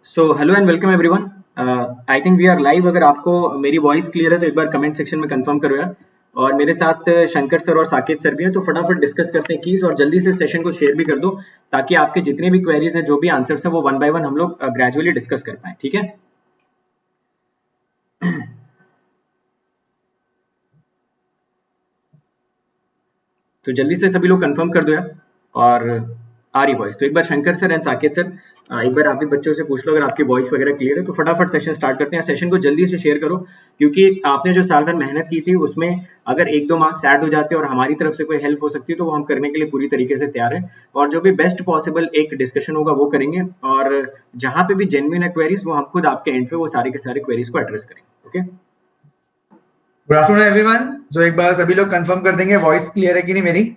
So hello and welcome everyone. I think we are live. अगर आपको मेरी voice clear है तो एक बार कमेंट सेक्शन में कंफर्म करो यार। और मेरे साथ शंकर सर और साकेत सर भी हैं, तो फटाफट डिस्कस करते हैं कीज और जल्दी से सेशन को शेयर भी कर दो ताकि आपके जितने भी क्वेरीज हैं, जो भी आंसर्स हैं, वो वन बाय वन हम लोग ग्रेजुअली डिस्कस कर पाए। ठीक है। तो जल्दी से सभी लोग कंफर्म कर दो यार। और आ रही वॉइस तो एक बार Shankar sir and Saket sir, एक बार आप भी बच्चों से पूछ लो अगर आपकी वॉइस वगैरह क्लियर है तो फटाफट सेशन स्टार्ट करते हैं। सेशन को जल्दी से शेयर करो क्योंकि आपने जो साल भर मेहनत की थी उसमें अगर एक दो मार्क्स ऐड हो जाते और हमारी तरफ से कोई हेल्प हो सकती है तो वो हम करने के लिए पूरी तरीके से तैयार है। और जो भी बेस्ट पॉसिबल एक डिस्कशन होगा वो करेंगे, और जहां पे भी जेन्युइन है क्वेरीज वो हम खुद आपके एंड पे वो सारे के सारे क्वेरीज को एड्रेस करेंगे। Okay, good afternoon everyone. जो एक बार सभी लोग कंफर्म कर देंगे वॉइस क्लियर है कि नहीं मेरी।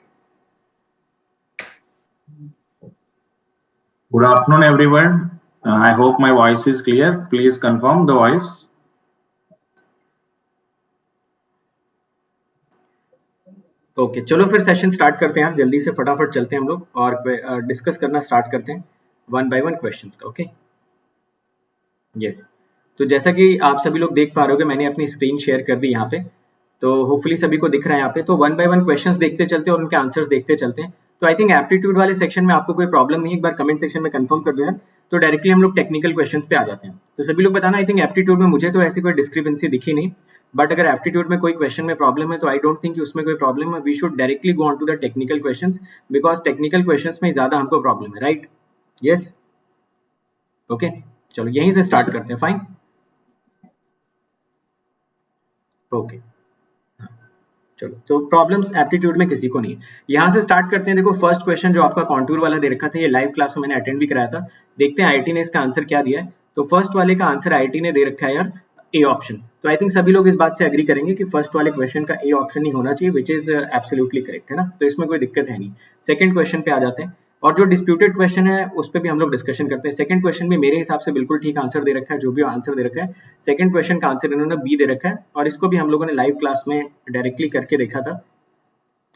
Good afternoon, everyone. I hope my voice is clear. Please confirm the voice. Okay चलो फिर सेशन स्टार्ट करते हैं यार। जल्दी से फटाफट चलते हैं हम लोग और डिस्कस करना स्टार्ट करते हैं वन बाय वन क्वेश्चंस का। Okay yes. तो जैसा कि आप सभी लोग देख पा रहे हो कि मैंने अपनी स्क्रीन शेयर कर दी यहाँ पे, तो होपफुली सभी को दिख रहा है यहाँ पे। तो वन बाय वन क्वेश्चंस देखते चलते हैं और उनके आंसर्स देखते चलते हैं। तो आई थिंक एप्टीट्यूड वाले सेक्शन में आपको कोई प्रॉब्लम नहीं है, एक बार कमेंट सेक्शन में कंफर्म कर दो यार। तो डायरेक्टली हम लोग टेक्निकल क्वेश्चंस पे आ जाते हैं। तो सभी लोग बताना। आई थिंक एप्टीट्यूड में मुझे तो ऐसी कोई डिस्क्रिपेंसी दिखी नहीं, बट अगर एप्टीट्यूड में कोई क्वेश्चन में प्रॉब्लम है तो आई डोंट थिंक उसमें कोई प्रॉब्लम है। We should directly go on to the technical questions because technical questions में ज्यादा हमको प्रॉब्लम है, राइट? यस ओके, चलो यहीं से स्टार्ट करते हैं। फाइन ओके चलो, तो प्रॉब्लम्स एप्टीट्यूड में किसी को नहीं है। यहाँ से स्टार्ट करते हैं। देखो फर्स्ट क्वेश्चन जो आपका कॉन्टूर वाला दे रखा था, ये लाइव क्लास में मैंने अटेंड भी कराया था। देखते हैं आईटी ने इसका आंसर क्या दिया है। तो फर्स्ट वाले का आंसर आईटी ने दे रखा है यार ए ऑप्शन। तो आई थिंक सभी लोग इस बात से एग्री करेंगे कि फर्स्ट वाले क्वेश्चन का ए ऑप्शन ही होना चाहिए, विच इज एब्सोल्युटली करेक्ट, है ना? तो इसमें कोई दिक्कत है नहीं। सेकंड क्वेश्चन पे आ जाते हैं और जो डिस्प्यूटेड क्वेश्चन है उस पर भी हम लोग डिस्कशन करते हैं। सेकंड क्वेश्चन भी मेरे हिसाब से बिल्कुल ठीक आंसर दे रखा है, जो भी आंसर दे रखा है। सेकंड क्वेश्चन का आंसर इन्होंने बी दे रखा है और इसको भी हम लोगों ने लाइव क्लास में डायरेक्टली करके देखा था।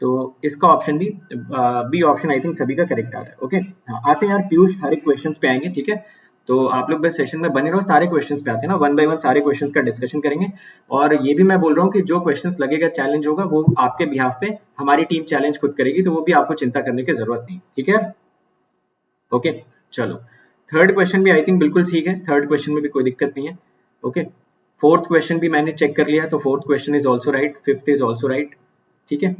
तो इसका ऑप्शन भी बी ऑप्शन आई थिंक सभी का करेक्ट आ रहा है। ओके हाँ, आते हैं यार पीयूष, हर एक क्वेश्चंस पे आएंगे। ठीक है, तो आप लोग बस सेशन में बने रहो, सारे क्वेश्चंस पे आते हैं ना, वन बाय वन सारे क्वेश्चंस का डिस्कशन करेंगे। और ये भी मैं बोल रहा हूँ कि जो क्वेश्चंस लगेगा चैलेंज होगा वो आपके बिहाफ पे हमारी टीम चैलेंज खुद करेगी, तो वो भी आपको चिंता करने की जरूरत नहीं। ठीक है ओके चलो, थर्ड क्वेश्चन भी आई थिंक बिल्कुल ठीक है। थर्ड क्वेश्चन में भी कोई दिक्कत नहीं है। ओके फोर्थ क्वेश्चन भी मैंने चेक कर लिया, तो fourth question is also right, fifth is also right. ठीक है,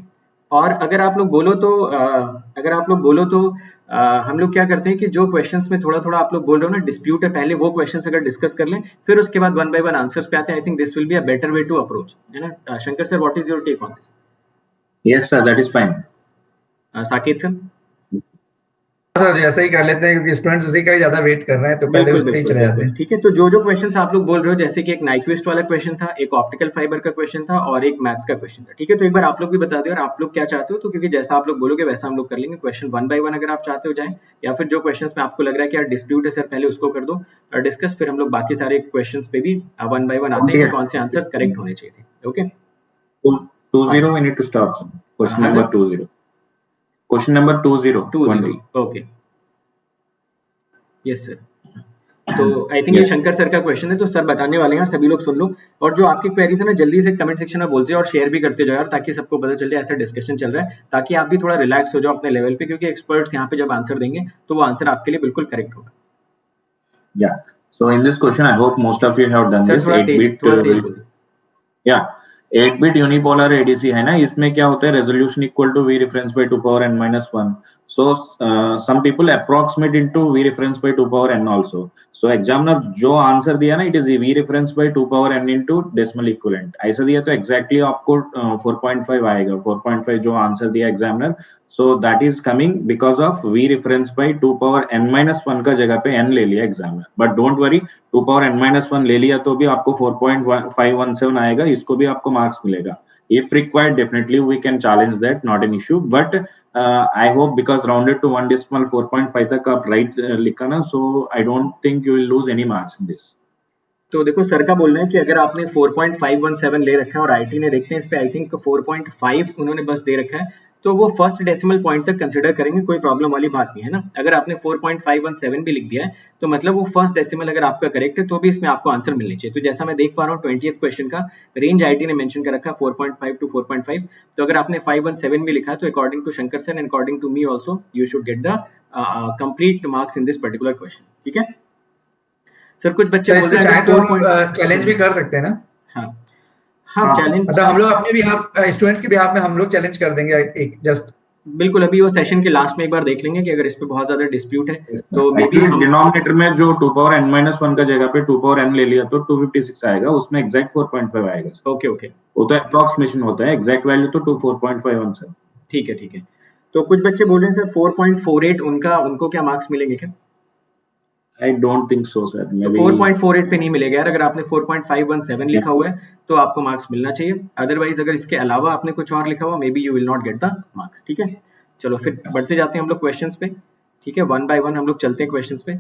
और अगर आप लोग बोलो तो हम लोग क्या करते हैं कि जो क्वेश्चंस में थोड़ा थोड़ा आप लोग बोल रहे हो ना डिस्प्यूट है, पहले वो क्वेश्चंस अगर डिस्कस कर लें फिर उसके बाद वन बाय वन आंसर्स पे आते हैं। I think this will be a better way to approach, है ना? Shankar sir, what is your take on this? Yes, sir, that is fine. Saket sir? Sir ऐसा ही कर लेते हैं क्योंकि स्टूडेंट्स उसी का ही ज्यादा वेट कर रहे हैं, तो पहले बिल्कुल उस पे ही बिल्कुल चले जाते बिल्कुल हैं। ठीक है। तो जो जो क्वेश्चंस आप लोग बोल रहे हो, जैसे कि एक नाइक्विस्ट वाला क्वेश्चन था, एक ऑप्टिकल फाइबर का क्वेश्चन था और एक मैथ्स का क्वेश्चन था। ठीक है, तो एक बार आप लोग भी बता दो और आप लोग क्या चाहते हो, तो क्योंकि जैसा आप लोग बोलोगे वैसा हम लोग कर लेंगे। क्वेश्चन वन बाय वन अगर आप चाहते हो जाए, या फिर जो क्वेश्चन में आपको लग रहा है कि यार डिस्प्यूट है सर, पहले उसको कर दो और डिस्कस, फिर हम लोग बाकी सारे क्वेश्चन पे भी वन बाय वन आते हैं कि कौन से आंसर करेक्ट होने चाहिए थे। Okay 20 we need to start, sir. Question हाँ number sir, 20. Question number 20. 20 okay yes sir. तो आई थिंक ये Yes. शंकर सर का क्वेश्चन है, तो सर बताने वाले हैं, सभी लोग सुन लो। और जो आपकी क्वेरीज है ना जल्दी से कमेंट सेक्शन में बोलते जाओ और शेयर भी करते जाओ यार, ताकि सबको पता चल जाए ऐसा डिस्कशन चल रहा है, ताकि आप भी थोड़ा रिलैक्स हो जाओ अपने लेवल पे, क्योंकि एक्सपर्ट्स यहाँ पे जब आंसर देंगे तो वो आंसर आपके लिए बिल्कुल करेक्ट होगा। Yeah. So in this question, I hope most of you have done sir this. थोड़ा तेज 8-bit. बोलिए। Yeah. 8-bit unipolar ADC है ना, इसमें क्या होता है, resolution equal to V reference by 2 power n minus 1. So some people approximate into V reference by 2 power n also. So examiner जो answer दिया ना, it is V reference by 2 power n into decimal equivalent. ऐसा दिया तो exactly आपको 4.5 आएगा। 4.5 जो answer दिया examiner, so that is coming because of V reference by 2 power n minus 1 का जगह पे n ले लिया examiner. But don't worry, 2 power n minus 1 ले लिया तो भी आपको 4.517 आएगा, इसको भी आपको मार्क्स मिलेगा। If required, definitely we can challenge that, not an issue. But I hope because rounded to one decimal 4.5 तक आप right लिखा ना, so I don't think you will lose any marks in this. तो देखो sir का बोलना है कि अगर आपने 4.517 ले रखा है और आईटी ने देखते हैं इस पे आई थिंक 4.5 उन्होंने बस दे रखा है, तो वो फर्स्ट डेसिमल पॉइंट तक कंसिडर करेंगे, कोई प्रॉब्लम वाली बात नहीं है ना। अगर आपने 4.517 भी लिख दिया है तो मतलब वो फर्स्ट डेसिमल अगर आपका करेक्ट है तो भी इसमें आपको आंसर मिलनी चाहिए। तो जैसा मैं देख पा रहा हूँ 20th क्वेश्चन का रेंज आईटी ने मेंशन कर रखा है 4.5 to 4.5, तो अगर आपने 517 भी लिखा है तो according to Shankar sir and according to me also you should get the complete marks in this particular question, ठीक है सर। कुछ बच्चे बोल रहे हैं तो चैलेंज भी कर सकते हैं ना? हाँ चैलेंज मतलब हम लोग अपने भी स्टूडेंट्स के बिहाफ में हम लोग चैलेंज कर देंगे एक जस्ट। बिल्कुल, अभी वो सेशन के लास्ट में एक बार देख लेंगे कि अगर इस पे बहुत ज्यादा डिस्प्यूट है तो मे बी डिनोमिनेटर में जो 2 power n - 1 का जगह पे 2 power n ले लिया तो 256 आएगा, उसमें एग्जैक्ट 4.5 आएगा। ओके वो तो अप्रोक्सीमेशन होता है, एग्जैक्ट वैल्यू तो 4.5 ठीक है। तो कुछ बच्चे बोल रहे हैं सर 4.48 उनको क्या मार्क्स मिलेंगे क्या? I don't think so sir, तो 4.48 पे नहीं मिलेगा यार। अगर आपने 4.517 लिखा हुआ है तो आपको मार्क्स मिलना चाहिए, अदरवाइज अगर इसके अलावा आपने कुछ और लिखा हुआ may be you will not get the marks, ठीक है। चलो फिर बढ़ते जाते हैं हम लोग क्वेश्चंस पे, ठीक है, 1 by 1 हम लोग चलते हैं क्वेश्चंस पे।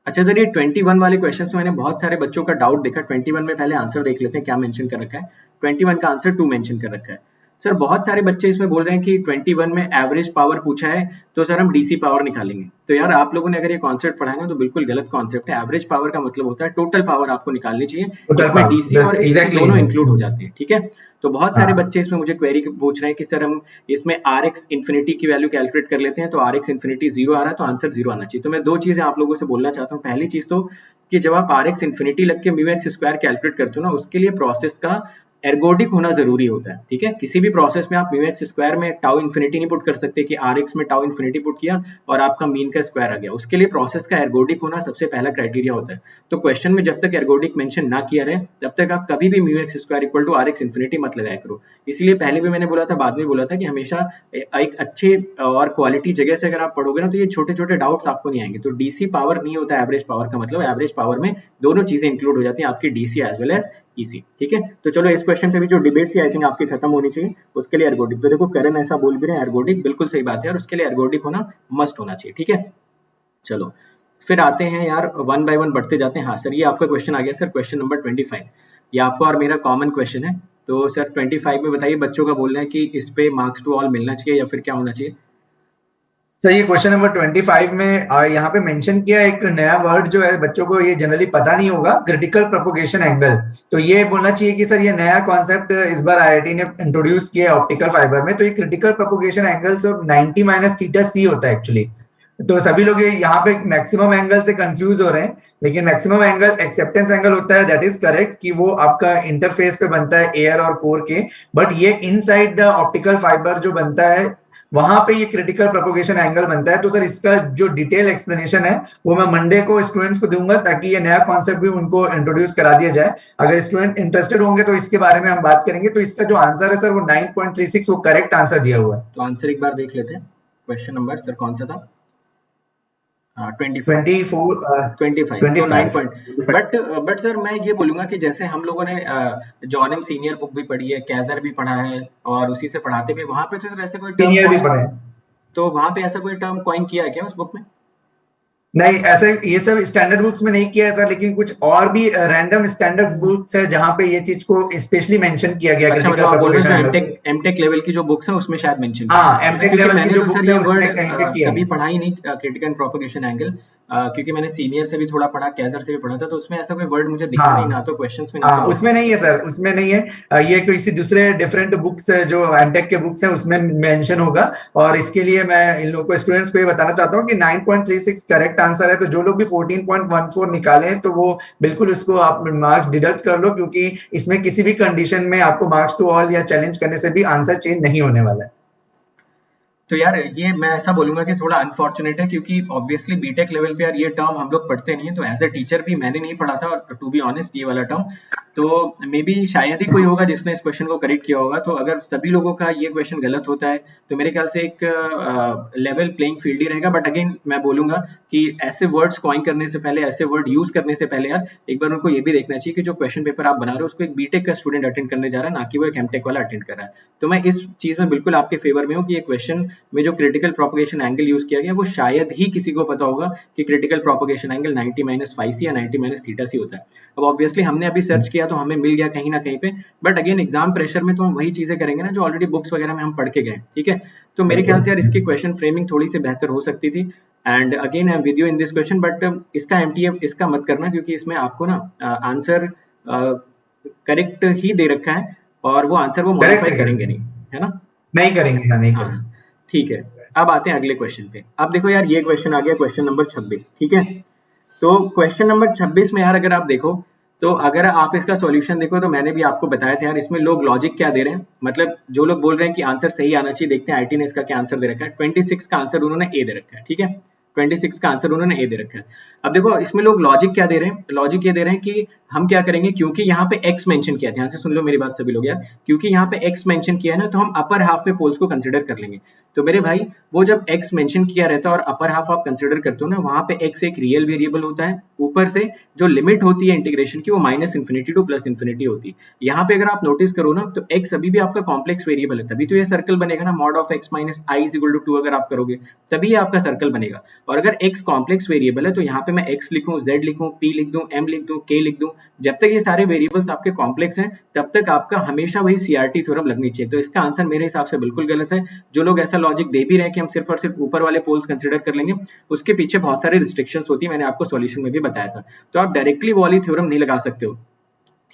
अच्छा सर, ये 21 वाले क्वेश्चंस में मैंने बहुत सारे बच्चों का डाउट देखा। 21 में पहले आंसर देख लेते हैं क्या मेंशन कर रखा है। 21 का आंसर 2 मेंशन कर रखा है सर। बहुत सारे बच्चे इसमें बोल रहे हैं कि 21 में एवरेज पावर पूछा है तो सर हम डीसी पावर निकालेंगे। तो यार आप लोगों ने अगर ये कॉन्सेप्ट पढ़ा है तो बिल्कुल गलत कॉन्सेप्ट है। एवरेज पावर का मतलब होता है टोटल पावर आपको निकालनी चाहिए, उसमें डीसी और एसी दोनों इंक्लूड हो जाते हैं, ठीक है। तो बहुत सारे बच्चे इसमें मुझे क्वेरी पूछ रहे हैं कि सर हम इसमें आर एक्स इन्फिनिटी की वैल्यू कैलकुलेट कर लेते हैं, तो आर एक्स इन्फिनिटी 0 आ रहा है तो आंसर 0 आना चाहिए। तो मैं दो चीजें आप लोगों से बोलना चाहता हूँ। पहली चीज तो कि जब आप आर एक्स इन्फिनिटी लग के म्यू एक्स स्क्वायर कैलकुलेट करते हो ना, उसके लिए प्रोसेस का एर्गोडिक होना जरूरी होता है, ठीक है। किसी भी प्रोसेस में आप म्यू एक्स स्क्वायर में टाउ इन्फिनिटी नहीं पुट कर सकते कि आर एक्स में टाउ इन्फिनिटी पुट किया और आपका मीन का स्क्वायर आ गया। उसके लिए प्रोसेस का एर्गोडिक होना सबसे पहला क्राइटेरिया होता है। तो क्वेश्चन में जब तक एर्गोडिक मेंशन ना किया रहे तब तक आप कभी भी mu x square equal to R x infinity मत लगाया करो। इसलिए पहले भी मैंने बोला था, बाद में बोला था कि हमेशा एक अच्छे और क्वालिटी जगह से अगर आप पढ़ोगे ना तो ये छोटे छोटे डाउट्स आपको नहीं आएंगे। तो डीसी पावर नहीं होता एवरेज पावर का मतलब, एवरेज पावर में दोनों चीजें इंक्लूड हो जाती हैं, आपकी DC as well as EC, ठीक है। तो चलो इस क्वेश्चन पे भी जो डिबेट थी आई थिंक आपकी खत्म होनी चाहिए। उसके लिए एर्गोडिक, तो देखो करण ऐसा बोल भी रहे हैं एर्गोडिक, बिल्कुल सही बात है यार, उसके लिए एर्गोडिक होना मस्ट होना चाहिए, ठीक है। चलो फिर आते हैं यार 1 by 1 बढ़ते जाते हैं। हाँ सर, ये आपका क्वेश्चन आ गया सर, क्वेश्चन नंबर 25। ये आपका और मेरा कॉमन क्वेश्चन है। तो सर 25 में बताइए, बच्चों का बोलना है कि इस पे मार्क्स टू ऑल मिलना चाहिए या फिर क्या होना चाहिए? सर ये क्वेश्चन नंबर 25 में यहाँ पे मेंशन किया एक नया वर्ड जो है, बच्चों को ये जनरली पता नहीं होगा, क्रिटिकल प्रोपोगेशन एंगल। तो ये बोलना चाहिए कि सर ये नया कॉन्सेप्ट इस बार आईआईटी ने इंट्रोड्यूस किया है ऑप्टिकल फाइबर में। तो ये क्रिटिकल प्रोपोगेशन एंगल से 90 माइनस थीटा सी होता है एक्चुअली। तो सभी लोग यहाँ पे मैक्सिमम एंगल से कंफ्यूज हो रहे हैं, लेकिन मैक्सिमम एंगल एक्सेप्टेंस एंगल होता है, दैट इज करेक्ट, कि वो आपका इंटरफेस पे बनता है एयर और कोर के। बट ये इनसाइड द ऑप्टिकल फाइबर जो बनता है वहां पे ये क्रिटिकल प्रोपोगेशन एंगल बनता है। तो सर इसका जो डिटेल एक्सप्लेनेशन है वो मैं मंडे को स्टूडेंट्स को दूंगा, ताकि ये नया कॉन्सेप्ट भी उनको इंट्रोड्यूस करा दिया जाए। अगर स्टूडेंट इंटरेस्टेड होंगे तो इसके बारे में हम बात करेंगे। तो इसका जो आंसर है सर वो 9.36 वो करेक्ट आंसर दिया हुआ है। तो आंसर एक बार देख लेते हैं। क्वेश्चन नंबर सर कौन सा था? 25 तो 9 पॉइंट। बट सर मैं ये बोलूंगा कि जैसे हम लोगों ने जॉनम सीनियर बुक भी पढ़ी है, कैजर भी पढ़ा है और उसी से पढ़ाते भी, वहां पे तो ऐसे कोई सीनियर भी पढ़े, तो वहां पे ऐसा कोई टर्म कॉइन किया है क्या उस बुक में? नहीं, ऐसा ये सब स्टैंडर्ड बुक्स में नहीं किया है सर, लेकिन कुछ और भी रैंडम स्टैंडर्ड बुक्स है जहां पे ये चीज को स्पेशली मेंशन किया गया। अच्छा, मतलब आप बोल रहे हैं एमटेक लेवल की जो बुक्स है उसमें शायद मेंशन किया। हाँ, एमटेक लेवल की जो बुक्स है उसमें कभी पढ़ा ही नहीं क्रिटिकल प्रोपगेशन एंगल, क्योंकि मैंने सीनियर से भी थोड़ा पढ़ा, कैजर से भी पढ़ा था, तो उसमें ऐसा कोई वर्ड मुझे दिखा नहीं, ना तो क्वेश्चंस में, ना उसमें नहीं है सर, उसमें नहीं है। ये किसी दूसरे डिफरेंट बुक्स जो एमटेक के बुक्स हैं उसमें मेंशन होगा। और इसके लिए मैं इन लोगों को, स्टूडेंट्स को ये बताना चाहता हूँ कि 9.36 करेक्ट आंसर है। तो जो लोग भी 14.14 निकाले तो वो बिल्कुल उसको आप मार्क्स डिडक्ट कर लो, क्योंकि इसमें किसी भी कंडीशन में आपको मार्क्स टू ऑल या चैलेंज करने से भी आंसर चेंज नहीं होने वाला है। तो यार ये मैं ऐसा बोलूंगा कि थोड़ा अनफॉर्चुनेट है, क्योंकि ऑब्वियसली बीटेक लेवल पे यार ये टर्म हम लोग पढ़ते नहीं है। तो एज ए टीचर भी मैंने नहीं पढ़ा था, और टू बी ऑनेस्ट ये वाला टर्म तो मे बी शायद ही कोई होगा जिसने इस क्वेश्चन को करेक्ट किया होगा। तो अगर सभी लोगों का ये क्वेश्चन गलत होता है तो मेरे ख्याल से एक लेवल प्लेइंग फील्ड ही रहेगा। बट अगेन मैं बोलूंगा कि ऐसे वर्ड्स कॉइन करने से पहले, ऐसे वर्ड यूज करने से पहले यार एक बार उनको ये भी देखना चाहिए कि जो क्वेश्चन पेपर आप बना रहे हो उसको एक बीटेक का स्टूडेंट अटेंड करने जा रहा है, ना कि वो एक एमटेक वाला अटेंड कर रहा है। तो मैं इस चीज में बिल्कुल आपके फेवर में हूँ कि ये क्वेश्चन में जो क्रिटिकल प्रोपगेशन एंगल यूज किया गया वो शायद ही किसी को पता होगा कि क्रिटिकल प्रोपगेशन एंगल 90 - 5c या 90 - थीटा सी होता है। अब ऑब्वियसली हमने अभी सर्च किया गया तो हमें मिल गया कहीं ना कहीं पे, बट अगेन एग्जाम प्रेशर में तो हम वही चीजें करेंगे ना जो ऑलरेडी बुक्स वगैरह में हम पढ़ के गए, ठीक है। तो मेरे ख्याल से यार इसकी क्वेश्चन फ्रेमिंग थोड़ी सी बेहतर हो सकती थी, and again I am with you in this question, but इसका एमटीएफ इसका मत करना, क्योंकि इसमें आपको ना आंसर करेक्ट ही दे रखा है, और वो आंसर वो मॉडिफाई करेंगे नहीं, है ना? नहीं करेंगे, नहीं करेंगे। हाँ ठीक है, अब आते हैं अगले क्वेश्चन पे। अब देखो यार, ये क्वेश्चन आ गया क्वेश्चन नंबर 26, ठीक है। तो क्वेश्चन नंबर 26 में यार अगर आप देखो, तो अगर आप इसका सॉल्यूशन देखो, तो मैंने भी आपको बताया था यार, इसमें लोग लॉजिक क्या दे रहे हैं, मतलब जो लोग बोल रहे हैं कि आंसर सही आना चाहिए, देखते हैं आईटी ने इसका क्या आंसर दे रखा है। 26 का आंसर उन्होंने ए दे रखा है, ठीक है। 26 का आंसर उन्होंने ए दे रखा है। अब देखो इसमें लोग लॉजिक क्या दे रहे हैं, लॉजिक ये दे रहे हैं कि हम क्या करेंगे, क्योंकि यहाँ पे एक्स मेंशन किया है, ध्यान से सुन लो मेरी बात सभी लोग यार, क्योंकि यहाँ पे एक्स मेंशन किया है ना, तो हम अपर हाफ में पोल्स को कंसिडर कर लेंगे। तो मेरे भाई वो जब एक्स मेंशन किया रहता है और अपर हाफ आप कंसिडर करते हो ना, वहां पे एक्स एक रियल वेरिएबल होता है, ऊपर से जो लिमिट होती है इंटीग्रेशन की वो -∞ टू +∞ होती है। यहाँ पे अगर आप नोटिस करो ना, तो एक्स अभी भी आपका कॉम्प्लेक्स वेरिएबल है, तभी तो ये सर्कल बनेगा ना, mod of x - i = 2 अगर आप करोगे तभी ये आपका सर्कल बनेगा। और अगर x कॉम्प्लेक्स वेरिएबल है, तो यहाँ पे मैं x लिखूं, z लिखूं, p लिख दूं, m लिख दूं, k लिख दूं, जब तक ये सारे वेरिएबल्स आपके कॉम्प्लेक्स हैं तब तक आपका हमेशा वही CRT थ्योरम लगनी चाहिए। तो इसका आंसर मेरे हिसाब से बिल्कुल गलत है। जो लोग ऐसा लॉजिक दे भी रहे हैं कि हम सिर्फ और सिर्फ ऊपर वाले पोल्स कंसिडर कर लेंगे, उसके पीछे बहुत सारी रिस्ट्रिक्शंस होती है, मैंने आपको सॉल्यूशन में भी बताया था। तो आप डायरेक्टली वो वाली थ्योरम नहीं लगा सकते हो,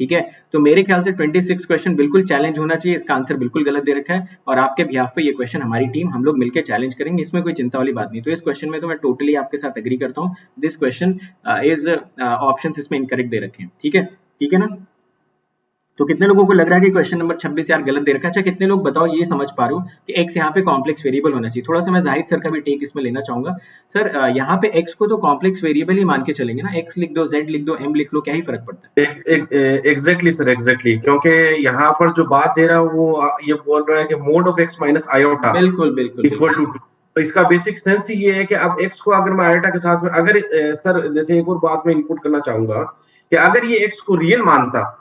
ठीक है। तो मेरे ख्याल से 26 क्वेश्चन बिल्कुल चैलेंज होना चाहिए, इसका आंसर बिल्कुल गलत दे रखा है, और आपके बिहाफ पे ये क्वेश्चन हमारी टीम हम लोग मिलकर चैलेंज करेंगे, इसमें कोई चिंता वाली बात नहीं। तो इस क्वेश्चन में तो मैं टोटली आपके साथ एग्री करता हूँ, दिस क्वेश्चन इज ऑप्शंस इसमें इनकरेक्ट दे रखे हैं, ठीक है, ठीक है ना। तो कितने लोगों को लग रहा है कि क्वेश्चन नंबर 26 यार गलत दे रखा है? अच्छा कितने लोग बताओ ये समझ पा रहे हो कि x यहाँ पे कॉम्प्लेक्स वेरिएबल होना चाहिए? थोड़ा सा मैं जाहिद सर का भी टेक इसमें लेना चाहूंगा। सर यहाँ पे x को तो कॉम्प्लेक्स वेरिएबल ही मान के चलेंगे ना, x लिख दो, z लिख दो, m लिख लो, क्या ही फर्क पड़ता है? एग्जैक्टली सर, एग्जैक्टली, क्योंकि यहाँ पर जो बात दे रहा है वो ये बोल रहा है कि mod of x - iota बिल्कुल बिल्कुल इक्वल टू, तो इसका बेसिक सेंस ही ये है कि अब x को अगर मैं आयोटा के साथ में, अगर सर जैसे एक और बात मैं इनपुट करना चाहूंगा कि अगर ये x को रियल मानता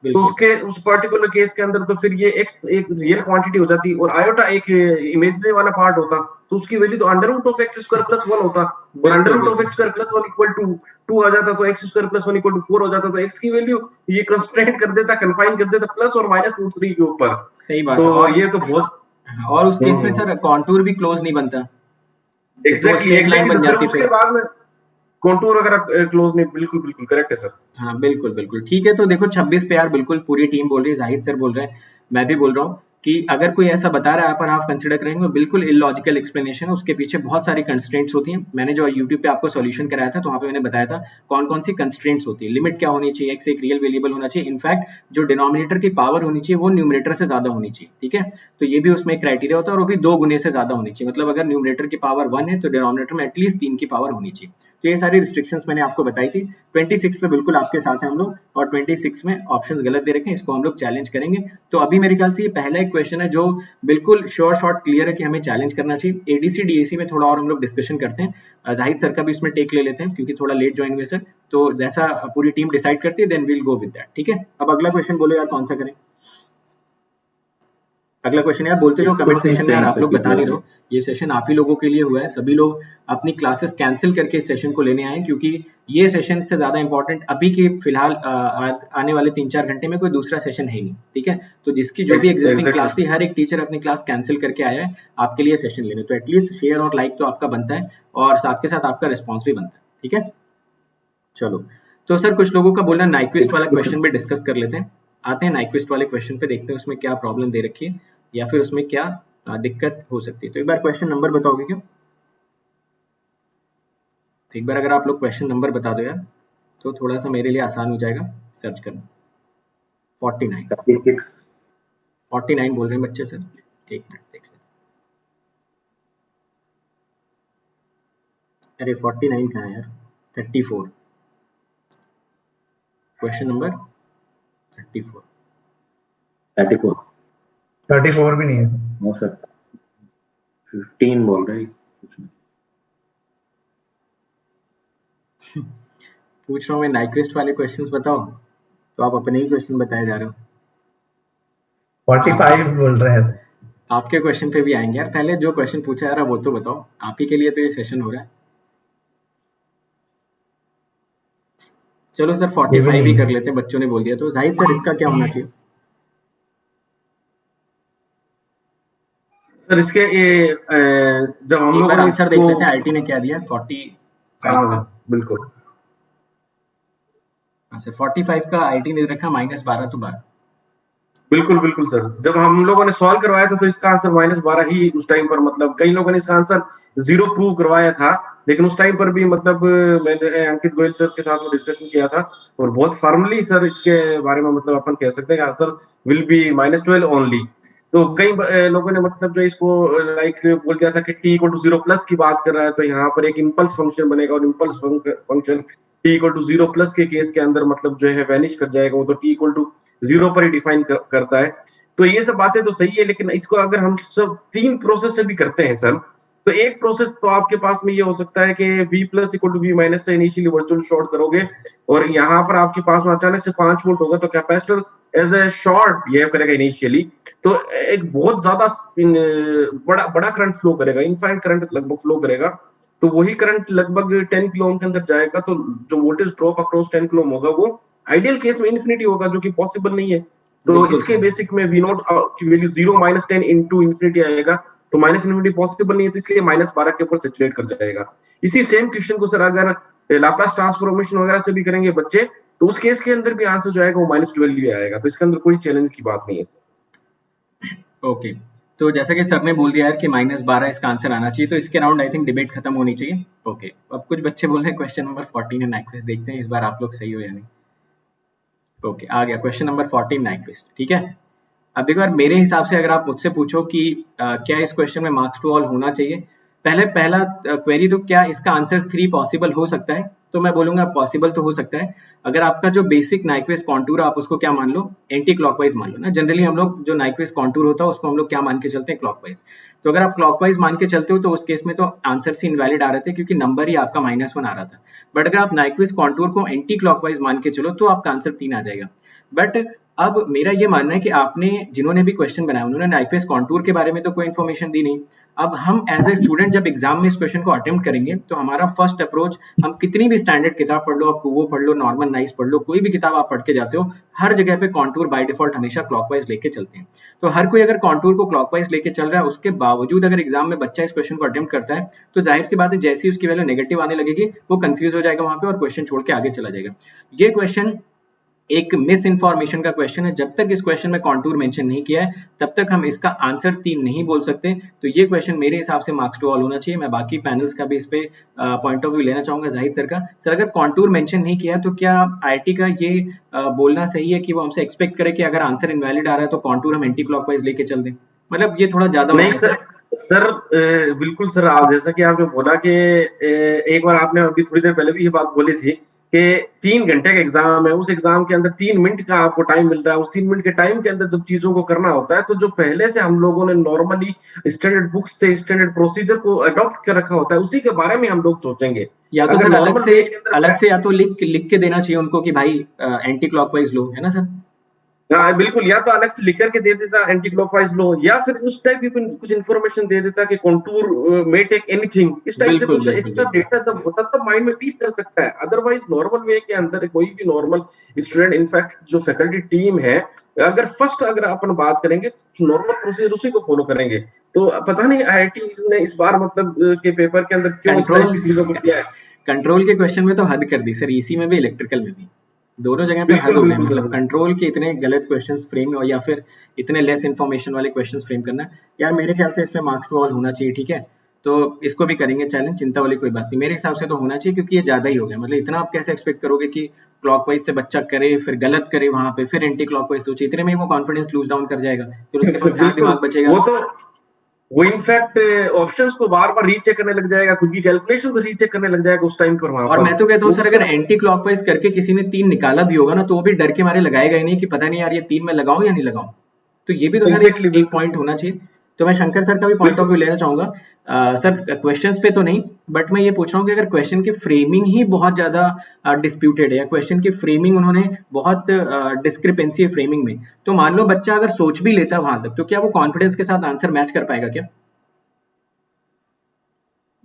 तो उसके उस पर्टिकुलर केस के अंदर तो फिर ये x एक रियल क्वांटिटी हो जाती और आयोटा एक इमेजिनरी वाला पार्ट होता, तो उसकी वैल्यू तो √(x² + 1 होता, और √(x² + 1 = 2 आ जाता, तो x² + 1 = 4 हो जाता, तो x की वैल्यू ये कंस्ट्रेंट कर देता, कन्फाइन कर देता प्लस और -√3 के ऊपर। सही बात तो है, ये तो बहुत, और उस केस में सर कॉन्टूर भी क्लोज नहीं बनता, एग्जैक्टली लाइन बन जाती उसके बाद में कॉन्टूर अगर क्लोज नहीं, बिल्कुल बिल्कुल करेक्ट है सर। हाँ बिल्कुल बिल्कुल ठीक है। तो देखो 26 पे यार बिल्कुल पूरी टीम बोल रही है, जाहिद सर बोल रहे हैं, मैं भी बोल रहा हूँ कि अगर कोई ऐसा बता रहा है अपर हाफ कंसिडर करेंगे, बिल्कुल इलॉजिकल एक्सप्लेनेशन है, उसके पीछे बहुत सारी कंस्ट्रेंट्स होती हैं। मैंने जो यूट्यूब पे आपको सॉल्यूशन कराया था तो वहाँ पे मैंने बताया था कौन कौन सी कंस्ट्रेंट्स होती है, लिमिट क्या होनी चाहिए, एक्स एक रियल वेरिएबल होना चाहिए, इनफैक्ट जो डिनोमिनेटर की पावर होनी चाहिए वो न्यूमरेटर से ज्यादा होनी चाहिए, ठीक है। तो ये भी उसमें क्राइटेरिया होता है, और वो भी 2 गुने से ज्यादा होनी चाहिए, मतलब अगर न्यूमरेटर की पावर 1 है तो डिनोमिनेटर में एटलीस्ट 3 की पावर होनी चाहिए। तो ये सारी रिस्ट्रिक्शंस मैंने आपको बताई थी। 26 पे बिल्कुल आपके साथ हैं हम लोग, और 26 में ऑप्शंस गलत दे रखे हैं, इसको हम लोग चैलेंज करेंगे। तो अभी मेरे ख्याल से ये पहला एक क्वेश्चन है जो बिल्कुल श्योर शॉर्ट क्लियर है कि हमें चैलेंज करना चाहिए। एडीसी डीएसी में थोड़ा और हम लोग डिस्कशन करते हैं, जाहिद सर का भी इसमें टेक ले लेते हैं क्योंकि थोड़ा लेट ज्वाइन हुए सर, तो जैसा पूरी टीम डिसाइड करती है then we'll go with that, ठीक है। अब अगला क्वेश्चन बोलो यार, कौन सा करें? अगला क्वेश्चन यार बोलते रहो कमेंट सेशन में, यार आप लोग बता नहीं रहो, ये सेशन आप ही लोगों के लिए हुआ है, सभी लोग अपनी क्लासेस कैंसिल करके इस सेशन को लेने आए, क्योंकि ये सेशन से ज्यादा इंपॉर्टेंट अभी के फिलहाल आने वाले 3-4 घंटे में कोई दूसरा सेशन है नहीं, ठीक है। तो जिसकी जो भी एग्जिस्टिंग क्लास थी, हर एक टीचर अपनी क्लास कैंसिल करके आया है आपके लिए सेशन लेने, तो एटलीस्ट शेयर और लाइक तो आपका बनता है, और साथ के साथ आपका रिस्पॉन्स भी बनता है, ठीक है। चलो तो सर कुछ लोगों का बोलना नाइक्विस्ट वाला क्वेश्चन भी डिस्कस कर लेते हैं, आते हैं नाइक्विस्ट वाले क्वेश्चन पे, देखते हैं उसमें क्या प्रॉब्लम दे रखी है या फिर उसमें क्या दिक्कत हो सकती है। तो एक बार क्वेश्चन नंबर बताओगे क्या? तो एक बार अगर आप लोग क्वेश्चन नंबर बता दो यार, तो थोड़ा सा मेरे लिए आसान हो जाएगा सर्च करना। 49 बोल रहे हैं बच्चे सर, एक मिनट देख लेते। अरे 49 कहाँ है यार? 34, क्वेश्चन नंबर 34 34 भी नहीं है हो सकता, 15 बोल रहे हैं। पूछ रहा हूँ मैं नाइक्विस्ट वाले क्वेश्चंस बताओ, तो आप अपने ही क्वेश्चन बताए जा रहे हो। 45 बोल रहे हैं। आपके क्वेश्चन पे भी आएंगे यार, पहले जो क्वेश्चन पूछा जा रहा है वो तो बताओ, आप ही के लिए तो ये सेशन हो रहा है। चलो सर 45 ही कर लेते हैं, बच्चों ने बोल दिया तो। जाहिद सर इसका क्या होना चाहिए? सर इसके जब हम लोग आंसर देख लेते हैं आईटी ने क्या दिया 45 का। बिल्कुल सर 45 का आईटी ने रखा -12 तो 12। बिल्कुल बिल्कुल सर, जब हम लोगों ने सॉल्व करवाया था तो इसका आंसर -12 ही उस टाइम पर, मतलब कई लोगों ने इसका आंसर 0 प्रूव करवाया था, लेकिन उस टाइम पर भी मतलब मैंने अंकित गोयल सर के साथ में डिस्कशन किया था और बहुत फॉर्मली सर इसके बारे में मतलब अपन कह सकते हैं कि आंसर विल बी -12 ओनली। तो कई लोगों ने मतलब जो इसको लाइक बोल दिया था कि t = 0 प्लस की बात कर रहा है, तो यहाँ पर एक इम्पल्स फंक्शन बनेगा और इम्पल्स फंक्शन t = 0 प्लस के केस के अंदर मतलब जो है वैनिश कर जाएगा, वो तो t = 0 पर ही डिफाइन करता है। तो ये सब बातें तो सही है, लेकिन इसको अगर हम सब 3 प्रोसेस से भी करते हैं सर, तो एक प्रोसेस तो आपके पास में ये हो सकता है कि v + = v- से इनिशियली वर्चुअल शॉर्ट करोगे और यहाँ पर आपके पास में अचानक से 5 वोल्ट होगा, तो capacitor as a short behave करेगा इनिशियली, तो एक बहुत ज्यादा बड़ा करंट फ्लो करेगा, इनफाइनाइट करंट लगभग फ्लो करेगा। तो वही करंट लगभग 10 किलो ओम के अंदर जाएगा, तो जो voltage drop across 10 kilo ohm होगा वो आइडियल केस में इन्फिनिटी होगा, जो कि पॉसिबल नहीं है। तो इसके बेसिक में V नॉट की वैल्यू 0 - 10 इंटू इन्फिनिटी आएगा, तो माइनस इन्फिनिटी पॉसिबल नहीं है, तो इसलिए -12 के ऊपर सैचुरेट कर जाएगा। इसी सेम क्वेश्चन को सर अगर लाप्लास ट्रांसफॉर्मेशन वगैरह से भी करेंगे बच्चे, तो उस केस के अंदर भी आंसर जो आएगा वो -12 ही आएगा, तो इसके अंदर कोई चैलेंज की बात नहीं है सर। ओके, तो जैसा कि सर ने बोल दिया है कि -12 इसका आंसर आना चाहिए, तो इसके अराउंड आई थिंक डिबेट खत्म होनी चाहिए। ओके, अब कुछ बच्चे बोल रहे हैं क्वेश्चन नंबर 14 है नाइक्विस्ट, देखते हैं इस बार आप लोग सही हो या नहीं। ओके, आ गया क्वेश्चन नंबर 14 नाइक्विस्ट, ठीक है। अब देखो यार, मेरे हिसाब से अगर आप मुझसे पूछो कि क्या इस क्वेश्चन में मार्क्स टू ऑल होना चाहिए, पहला क्वेरी तो क्या इसका आंसर 3 पॉसिबल हो सकता है, तो मैं बोलूंगा पॉसिबल तो हो सकता है। अगर आपका जो बेसिक नाइक्विस्ट कॉन्टूर आप उसको क्या मान लो, एंटी क्लॉकवाइज मान लो ना। जनरली हम लोग जो नाइक्विस्ट कॉन्टूर होता है उसको हम लोग क्या मान के चलते हैं, क्लॉकवाइज। तो अगर आप क्लॉकवाइज मान के चलते हो तो उस केस में तो आंसर से इनवैलिड आ रहे थे, क्योंकि नंबर ही आपका -1 आ रहा था। बट अगर आप नाइक्विस्ट कॉन्टूर को एंटी क्लॉकवाइज मान के चलो तो आपका आंसर 3 आ जाएगा। बट अब मेरा ये मानना है कि आपने, जिन्होंने भी क्वेश्चन बनाया उन्होंने नाइक्विस्ट कॉन्टूर के बारे में तो कोई इन्फॉर्मेशन दी नहीं। अब हम एज ए स्टूडेंट जब एग्जाम में इस क्वेश्चन को अटेम्प्ट करेंगे तो हमारा फर्स्ट अप्रोच, हम कितनी भी स्टैंडर्ड किताब पढ़ लो, आप कुवो पढ़ लो, नॉर्मन नाइस पढ़ लो, कोई भी किताब आप पढ़ के जाते हो, हर जगह पे कॉन्टूर बाय डिफॉल्ट हमेशा क्लॉकवाइज लेके चलते हैं। तो हर कोई अगर कॉन्टूर को क्लॉकवाइज लेके चल रहा है, उसके बावजूद अगर एग्जाम में बच्चा इस क्वेश्चन को अटेम्प्ट करता है, तो जाहिर सी बात है जैसी उसकी वैल्यू नेगेटिव आने लगेगी वो कंफ्यूज हो जाएगा वहां पे और क्वेश्चन छोड़ के आगे चला जाएगा। ये क्वेश्चन एक मिस इन्फॉर्मेशन का क्वेश्चन है। जब तक इस क्वेश्चन में कॉन्टूर मेंशन नहीं किया है तब तक हम इसका आंसर 3 नहीं बोल सकते। तो ये क्वेश्चन मेरे हिसाब से मार्क्स टू ऑल होना चाहिए। मैं बाकी पैनल्स का भी इस पे पॉइंट ऑफ व्यू लेना चाहूंगा जाहिद सर का। सर अगर कॉन्टूर मेंशन नहीं किया तो क्या आईटी का ये बोलना सही है कि वो हमसे एक्सपेक्ट करे कि अगर आंसर इनवैलिड आ रहा है तो कॉन्टूर हम एंटी क्लॉकवाइज लेके चल दें? मतलब ये थोड़ा ज्यादा नहीं सर बिल्कुल सर, आप जैसा कि आपने बोला कि एक बार आपने अभी थोड़ी देर पहले भी ये बात बोली थी कि 3 घंटे का एग्जाम है, उस एग्जाम के अंदर 3 मिनट का आपको टाइम मिल रहा है, उस 3 मिनट के टाइम के अंदर जब चीजों को करना होता है, तो जो पहले से हम लोगों ने नॉर्मली स्टैंडर्ड बुक्स से स्टैंडर्ड प्रोसीजर को अडॉप्ट कर रखा होता है, उसी के बारे में हम लोग सोचेंगे। या तो सर अलग से या तो लिख के देना चाहिए उनको कि भाई एंटी क्लॉकवाइज लो, है ना सर? हाँ बिल्कुल, या तो अलग से लिख करके दे देता एंटी क्लॉकवाइज लो, या फिर उस टाइप की कुछ इन्फॉर्मेशन दे देता कि कॉन्टूर मे टेक एनीथिंग, इस टाइप से कुछ एक्स्ट्रा डेटा जब होता तब माइंड में फीड कर सकता है। अदरवाइज नॉर्मल वे के अंदर कोई भी नॉर्मल स्टूडेंट, इनफैक्ट जो फैकल्टी टीम है, अगर अपन बात करेंगे तो नॉर्मल प्रोसीजर उसी को फॉलो करेंगे। तो पता नहीं आईआईटी ने इस बार मतलब के पेपर के अंदर क्यों इस टाइप की चीजों को किया है। कंट्रोल के क्वेश्चन में तो हद कर दी सर, इसी में भी इलेक्ट्रिकल में भी, दोनों जगह पे हद हो गई। मतलब कंट्रोल के इतने गलत क्वेश्चंस फ्रेम हो या फिर इतने लेस इन्फॉर्मेशन वाले क्वेश्चंस फ्रेम करना, यार मेरे ख्याल से इसमें मार्क्स टू ऑल होना चाहिए, ठीक है। तो इसको भी करेंगे चैलेंज, चिंता वाली कोई बात नहीं। मेरे हिसाब से तो होना चाहिए, क्योंकि ये ज्यादा ही हो गया। मतलब इतना आप कैसे एक्सपेक्ट करोगे कि क्लॉकवाइज से बच्चा करे फिर गलत करे वहां पे, फिर एंटी क्लॉकवाइज सोचे, इतने में वो कॉन्फिडेंस लूज डाउन कर जाएगा, फिर उसके पास कहाँ दिमाग बचेगा। वो इनफैक्ट ऑप्शंस को बार-बार रीचेक करने लग जाएगा, खुद की कैलकुलेशन को रीचेक करने लग जाएगा उस टाइम पर वहां पर। और मैं तो कहता हूँ सर, अगर एंटी क्लॉकवाइज करके किसी ने 3 निकाला भी होगा ना, तो वो भी डर के मारे लगाएगा ही नहीं कि पता नहीं यार ये 3 में लगाऊं या नहीं लगाऊं। तो ये भी तो सर एक पॉइंट होना चाहिए। तो मैं शंकर सर का भी पॉइंट ऑफ व्यू लेना चाहूंगा। सर क्वेश्चंस पे तो नहीं, बट मैं ये पूछ रहा हूँ कि अगर क्वेश्चन की फ्रेमिंग ही बहुत ज्यादा डिस्प्यूटेड है, या क्वेश्चन की फ्रेमिंग उन्होंने बहुत डिस्क्रिपेंसी है फ्रेमिंग में, तो मान लो बच्चा अगर सोच भी लेता वहां तक, तो क्या वो कॉन्फिडेंस के साथ आंसर मैच कर पाएगा क्या?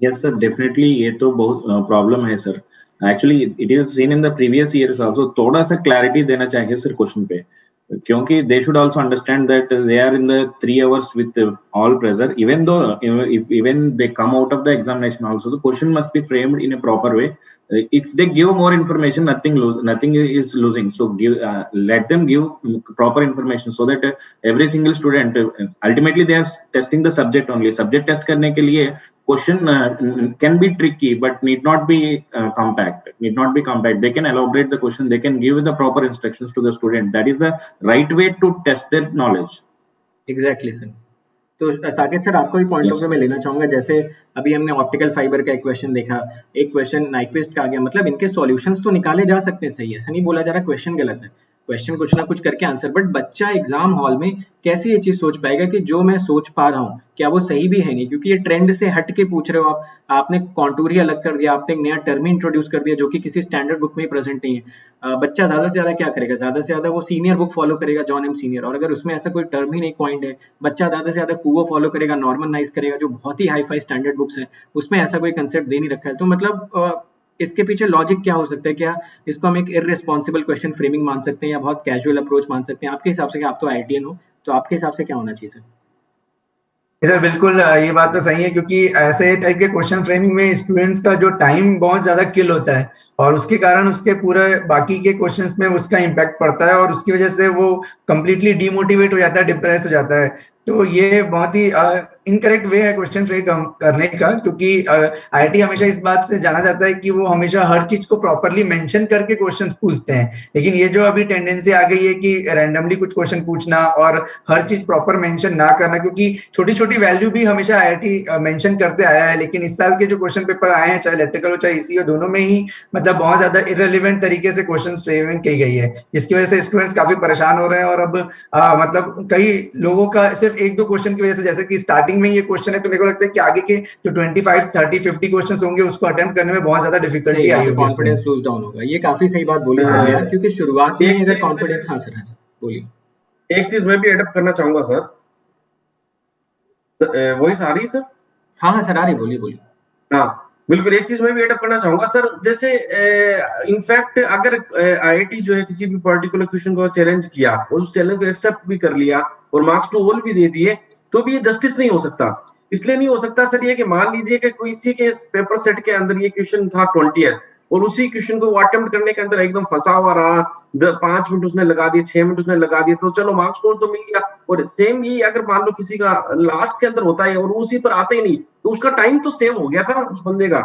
यस सर, डेफिनेटली ये तो बहुत प्रॉब्लम है sir, actually it is seen in the previous years also, थोड़ा सा क्लैरिटी देना चाहिए सर क्वेश्चन पे, क्योंकि they should also understand that they are in the 3 hours with all pressure, even though even they come out of the examination also, the question must be framed in a proper way. If they give more information, nothing is losing. So let them give proper information so that every single student, ultimately they are testing the subject only. Subject test करने के लिए question can be tricky but need not be compact. They can elaborate the question, they can give the proper instructions to the student. That is the right way to test their knowledge. Exactly sir. तो Saket sir आपको भी point of view में लेना चाहूंगा, जैसे अभी हमने optical fibre का एक क्वेश्चन देखा, एक क्वेश्चन नाइक्विस्ट का आ गया, मतलब इनके सॉल्यूशंस तो निकाले जा सकते हैं, सही है, ऐसा नहीं बोला जा रहा क्वेश्चन गलत है, क्वेश्चन कुछ ना कुछ करके आंसर, बट बच्चा एग्जाम हॉल में कैसे ये चीज सोच पाएगा कि जो मैं सोच पा रहा हूँ क्या वो सही भी है नहीं, क्योंकि ये ट्रेंड से हट के पूछ रहे हो आप, आपने कॉन्टूर ही अलग कर दिया, आपने एक नया टर्म ही इंट्रोड्यूस कर दिया जो कि किसी स्टैंडर्ड बुक में ही प्रेजेंट नहीं है. बच्चा ज्यादा से ज्यादा क्या करेगा, ज्यादा से ज्यादा वो सीनियर बुक फॉलो करेगा, जॉन एम सीनियर, और अगर उसमें ऐसा कोई टर्म ही नहीं पॉइंट है, बच्चा ज्यादा से ज्यादा कुवो फॉलो करेगा, नॉर्मन नाइस करेगा, जो बहुत ही हाई फाई स्टैंडर्ड बुक्स हैं उसमें ऐसा कोई कंसेप्ट दे नहीं रखा है. तो मतलब इसके पीछे लॉजिक क्या हो सकता है, क्या इसको हम एक इररिस्पॉन्सिबल क्वेश्चन फ्रेमिंग मान सकते हैं या बहुत कैजुअल अप्रोच मान सकते हैं आपके हिसाब से, कि आप तो आईटीएन हो, तो आपके हिसाब से क्या होना चाहिए सर? सर बिल्कुल ये बात तो सही है, क्योंकि ऐसे टाइप के क्वेश्चन फ्रेमिंग में स्टूडेंट्स का जो टाइम बहुत ज्यादा किल होता है और उसके कारण उसके पूरे बाकी के क्वेश्चंस में उसका इम्पैक्ट पड़ता है और उसकी वजह से वो कंप्लीटली डिमोटिवेट हो जाता है, डिप्रेस हो जाता है. तो ये बहुत ही इनकरेक्ट वे है क्वेश्चन फ्रेम करने का, क्योंकि आईआईटी हमेशा इस बात से जाना जाता है कि वो हमेशा हर चीज को प्रॉपरली मेंशन करके क्वेश्चंस पूछते हैं. लेकिन ये जो अभी टेंडेंसी आ गई है कि रैंडमली कुछ क्वेश्चन पूछना और हर चीज प्रॉपर मेंशन ना करना, क्योंकि छोटी छोटी वैल्यू भी हमेशा आईआईटी मेंशन करते आया है, लेकिन इस साल के जो क्वेश्चन पेपर आए हैं, चाहे इलेक्ट्रिकल हो चाहे ईसी हो, दोनों में ही मतलब बहुत ज्यादा इररिलेवेंट तरीके से क्वेश्चन फ्रेमिंग की गई है, जिसकी वजह से स्टूडेंट्स काफी परेशान हो रहे हैं. और अब मतलब कई लोगों का सिर्फ एक दो क्वेश्चन की वजह से, जैसे कि स्टार्टिंग में ये क्वेश्चन है, तो मेरे को लगता है कि आगे के जो 25, 30, 50 क्वेश्चंस होंगे उसको अटेम्प्ट करने में बहुत ज्यादा डिफिकल्टी आएगी, कॉन्फिडेंस लूज डाउन होगा. ये काफी सही बात बोली सर, क्योंकि शुरुआत में अगर कॉन्फिडेंस, हाँ सर बोलिए. एक चीज मैं भी एडप्ट करना चाहूंगा सर, वॉइस आ रही है सर? हाँ सर आ रही, बोलिए. हाँ बिल्कुल, एक चीज मैं भी एडप्ट करना चाहूंगा सर, जैसे इनफैक्ट अगर आईआईटी जो है किसी भी पर्टिकुलर क्वेश्चन को चैलेंज किया और उस चैलेंज को एक्सेप्ट भी कर लिया और मार्क्स टू ऑल भी दे दिए, तो भी ये जस्टिस नहीं हो सकता. इसलिए नहीं हो सकता सर ये कि मान लीजिए कि कोई इसी के पेपर सेट के अंदर ये क्वेश्चन था 20th और उसी क्वेश्चन को वो अटेम्प्ट करने के अंदर एकदम फंसा हुआ रहा, 5 मिनट उसने लगा दिए, 6 मिनट उसने लगा दिए, तो चलो मार्क्स तो मिल गया. और सेम ये अगर मान लो किसी का लास्ट के अंदर होता है और उसी पर आता ही नहीं, तो उसका टाइम तो सेव हो गया था ना उस बंदे का,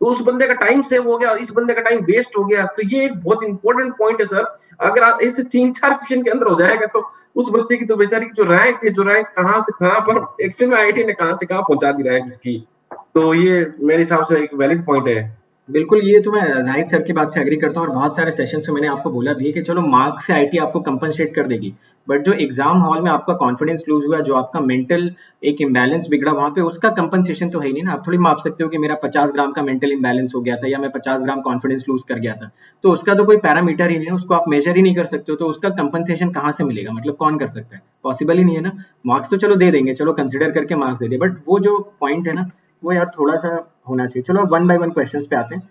तो उस बंदे का टाइम सेव हो गया और इस बंदे का टाइम वेस्ट हो गया. तो ये एक बहुत इंपॉर्टेंट पॉइंट है सर. अगर आप ऐसे 3-4 क्वेश्चन के अंदर हो जाएगा तो उस बच्चे की तो बेचारी की जो रैंक है, जो रैंक कहाँ से कहाँ पर एक्चुअल में आईआईटी ने कहाँ से कहाँ पहुंचा दी रैंक उसकी. तो ये मेरे हिसाब से एक वैलिड पॉइंट है. बिल्कुल, ये तो मैं जाहिद सर की बात से एग्री करता हूँ, और बहुत सारे सेशंस में मैंने आपको बोला भी है कि चलो मार्क्स से आईटी आपको कंपनसेट कर देगी, बट जो एग्जाम हॉल में आपका कॉन्फिडेंस लूज हुआ, जो आपका मेंटल एक इम्बैलेंस बिगड़ा वहां पे, उसका कंपनसेशन तो है ही नहीं ना. आप थोड़ी माप सकते हो कि मेरा 50 ग्राम का मेंटल इम्बैलेंस हो गया था या मैं 50 ग्राम कॉन्फिडेंस लूज कर गया था, तो उसका तो कोई पैरामीटर ही नहीं है, उसको आप मेजर ही नहीं कर सकते हो, तो उसका कंपनसेशन कहाँ से मिलेगा, मतलब कौन कर सकता है, पॉसिबल ही नहीं है ना. मार्क्स तो चलो दे देंगे, चलो कंसिडर करके मार्क्स दे दे, बट वो जो पॉइंट है ना वो यार थोड़ा सा होना चाहिए. चलो 1 by 1 क्वेश्चन पे आते हैं.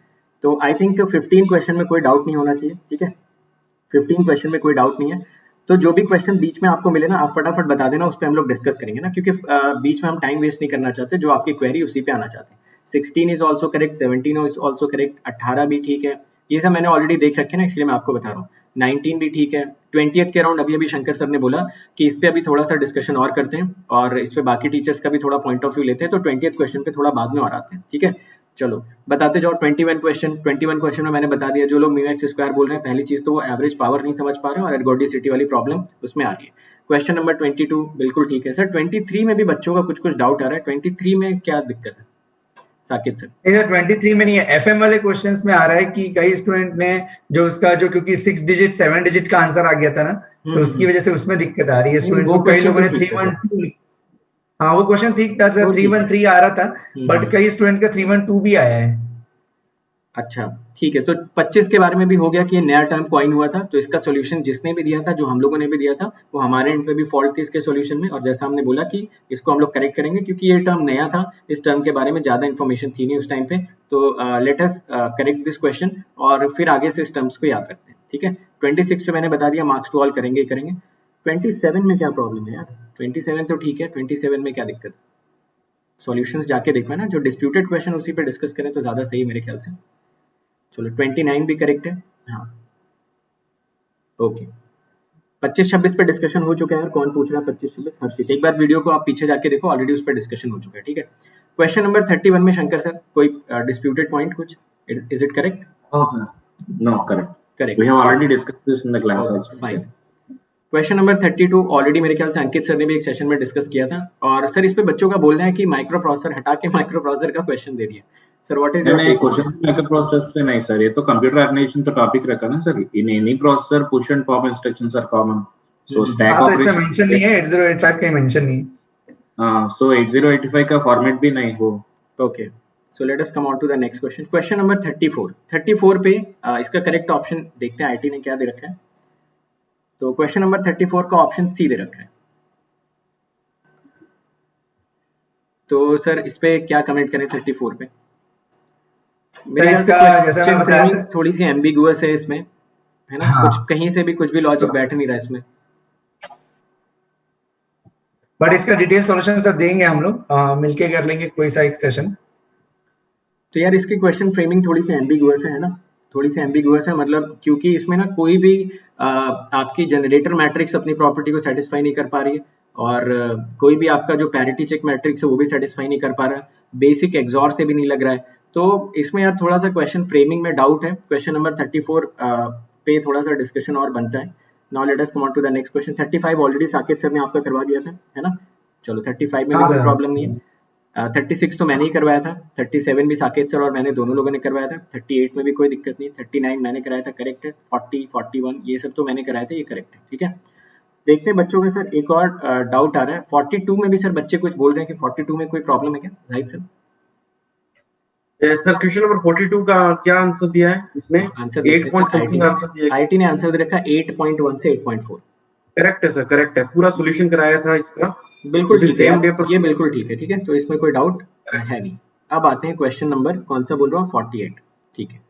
तो आई थिंक 15 क्वेश्चन में कोई डाउट नहीं होना चाहिए, ठीक है, 15 क्वेश्चन में कोई डाउट नहीं है. तो जो भी क्वेश्चन बीच में आपको मिले ना, आप फटाफट बता देना, उस पर हम लोग डिस्कस करेंगे ना, क्योंकि बीच में हम टाइम वेस्ट नहीं करना चाहते, जो आपकी क्वेरी उसी पे आना चाहते हैं. 16 is also correct, 17 is also correct, 18 भी ठीक है, ये सब मैंने ऑलरेडी देख रखे ना, इसलिए मैं आपको बता रहा हूँ. 19 भी ठीक है. 20th के अराउंड अभी शंकर सर ने बोला कि इस पे अभी थोड़ा सा डिस्कशन और करते हैं और इस पे बाकी टीचर्स का भी थोड़ा पॉइंट ऑफ व्यू लेते हैं, तो 20th क्वेश्चन पे थोड़ा बाद में और आते हैं, ठीक है. चलो बताते जाओ. 21 क्वेश्चन में मैंने बता दिया, जो लोग म्यू स्क्वायर बोल रहे हैं, पहली चीज तो वो एवरेज पावर नहीं समझ पा रहे हैं और एर्गोडिसिटी वाली प्रॉब्लम उसमें आ रही है. क्वेश्चन नंबर 22 बिल्कुल ठीक है सर. 23 में भी बच्चों का कुछ डाउट आ रहा है. 23 में क्या दिक्कत है साकिब सर? 23 में नहीं है, एफएम वाले क्वेश्चंस में आ रहा है कि कई स्टूडेंट ने जो उसका जो, क्योंकि 6 डिजिट 7 डिजिट का आंसर आ गया था ना, तो उसकी वजह से उसमें दिक्कत आ रही है स्टूडेंट्स को. कई लोगों ने 312, हाँ वो क्वेश्चन ठीक था सर, 313 आ रहा था, बट कई स्टूडेंट का 312 भी आया है. अच्छा ठीक है, तो 25 के बारे में भी हो गया कि ये नया टर्म कॉइन हुआ था, तो इसका सॉल्यूशन जिसने भी दिया था, जो हम लोगों ने भी दिया था, वो हमारे एंड पे भी फॉल्ट थी इसके सॉल्यूशन में, और जैसा हमने बोला कि इसको हम लोग करेक्ट करेंगे क्योंकि ये टर्म नया था, इस टर्म के बारे में ज़्यादा इन्फॉर्मेशन थी नहीं उस टाइम पे, तो let us correct this question और फिर आगे से इस टर्म्स को याद रखते हैं, ठीक है। 26 पे मैंने बता दिया मार्क्स टू ऑल करेंगे ही करेंगे। 27 में क्या प्रॉब्लम है यार? 27 तो ठीक है, 27 में क्या दिक्कत? सॉल्यूशंस जाके देखो है ना, जो डिस्प्यूटेड क्वेश्चन उसी पे डिस्कस करें तो ज़्यादा सही मेरे ख्याल से। चलो 29 भी करेक्ट है, हाँ ओके। 25-26 पे डिस्कशन हो चुका है यार, कौन पूछ रहा है 25-26? हर्षित, एक बार वीडियो को आप पीछे जाके देखो, ऑलरेडी उस पर डिस्कशन हो चुका है, ठीक है। क्वेश्चन नंबर 31 में शंकर सर कोई डिस्प्यूटेड पॉइंट कुछ, is it correct? No, correct. Correct, We have already discussed this in the class also. Fine. Question number 32 already मेरे ख्याल से अंकित सर ने भी एक सेशन में डिस्कस किया था, और सर इस पे बच्चों का बोलना है कि माइक्रो प्रोसेसर हटा के माइक्रो प्रोसेसर का क्वेश्चन दे दिया। सर व्हाट इज योर नहीं, क्वेश्चन माइक्रो प्रोसेसर से नहीं सर, ये तो कंप्यूटर ऑर्गेनाइजेशन का टॉपिक रखा ना sir. In any processor push and pop instructions are common, so stack operation इसमें मेंशन नहीं है, 8085 का मेंशन नहीं है। हां, सो 8085 का फॉर्मेट भी नहीं हो। Okay, so let us come on to the next question. Question number 34 पे इसका करेक्ट ऑप्शन देखते हैं आईटी ने क्या दे रखा है। तो क्वेश्चन नंबर 34 का ऑप्शन सी दे रखा है, तो सर इस पे क्या कमेंट करें 34 पे? मेरे ख्याल से क्वेश्चन फ्रेमिंग थोड़ी सी एम्बिगुअस है इसमें, है ना? हाँ। कुछ कहीं से भी कुछ भी लॉजिक बैठ नहीं रहा इसमें, बट इसका डिटेल सॉल्यूशन सर देंगे हम लोग, मिलके कर लेंगे कोई सा एक सेशन। तो यार इसकी क्वेश्चन फ्रेमिंग थोड़ी सी एम्बिगुअस है ना, थोड़ी सी एम्बिगुअस है, मतलब क्योंकि इसमें ना कोई भी आपकी जनरेटर मैट्रिक्स अपनी प्रॉपर्टी को सेटिस्फाई नहीं कर पा रही है, और कोई भी आपका जो पैरिटी चेक मैट्रिक्स है वो भी सेटिस्फाई नहीं कर पा रहा है, बेसिक एग्जॉर से भी नहीं लग रहा है, तो इसमें यार थोड़ा सा क्वेश्चन फ्रेमिंग में डाउट है। क्वेश्चन नंबर 34 पे थोड़ा सा डिस्कशन और बनता है। Now let us come on to the next question. 35 already Saket sir ने आपका करवा दिया था, है ना? चलो 35 में भी कोई प्रॉब्लम नहीं है। 36 तो मैंने ही करवाया था, 37 भी साकेत सर और मैंने दोनों लोगों ने करवाया था, 38 में भी कोई दिक्कत नहीं, 39 मैंने कराया था, करेक्ट है, 40, 41 ये सब तो मैंने कराया था, ये करेक्ट है, ठीक है। देखते हैं बच्चों का सर एक और डाउट आ रहा है, 42 में भी सर बच्चे कुछ बोल रहे हैं कि 42 में कोई प्रॉब्लम है क्या Zahid sir? Sir question number 42 का क्या आंसर दिया है इसने? आंसर 8 पॉइंट समथिंग आंसर दिया है। आईटी ने आंसर दे रखा 8.1 से 8.4। करेक्ट है सर, करेक्ट है, पूरा सॉल्यूशन कराया था इसका, बिल्कुल ठीक है, ये बिल्कुल ठीक है, ठीक है, तो इसमें कोई डाउट है नहीं। अब आते हैं क्वेश्चन नंबर, कौन सा बोल रहा हूँ, 48, ठीक है।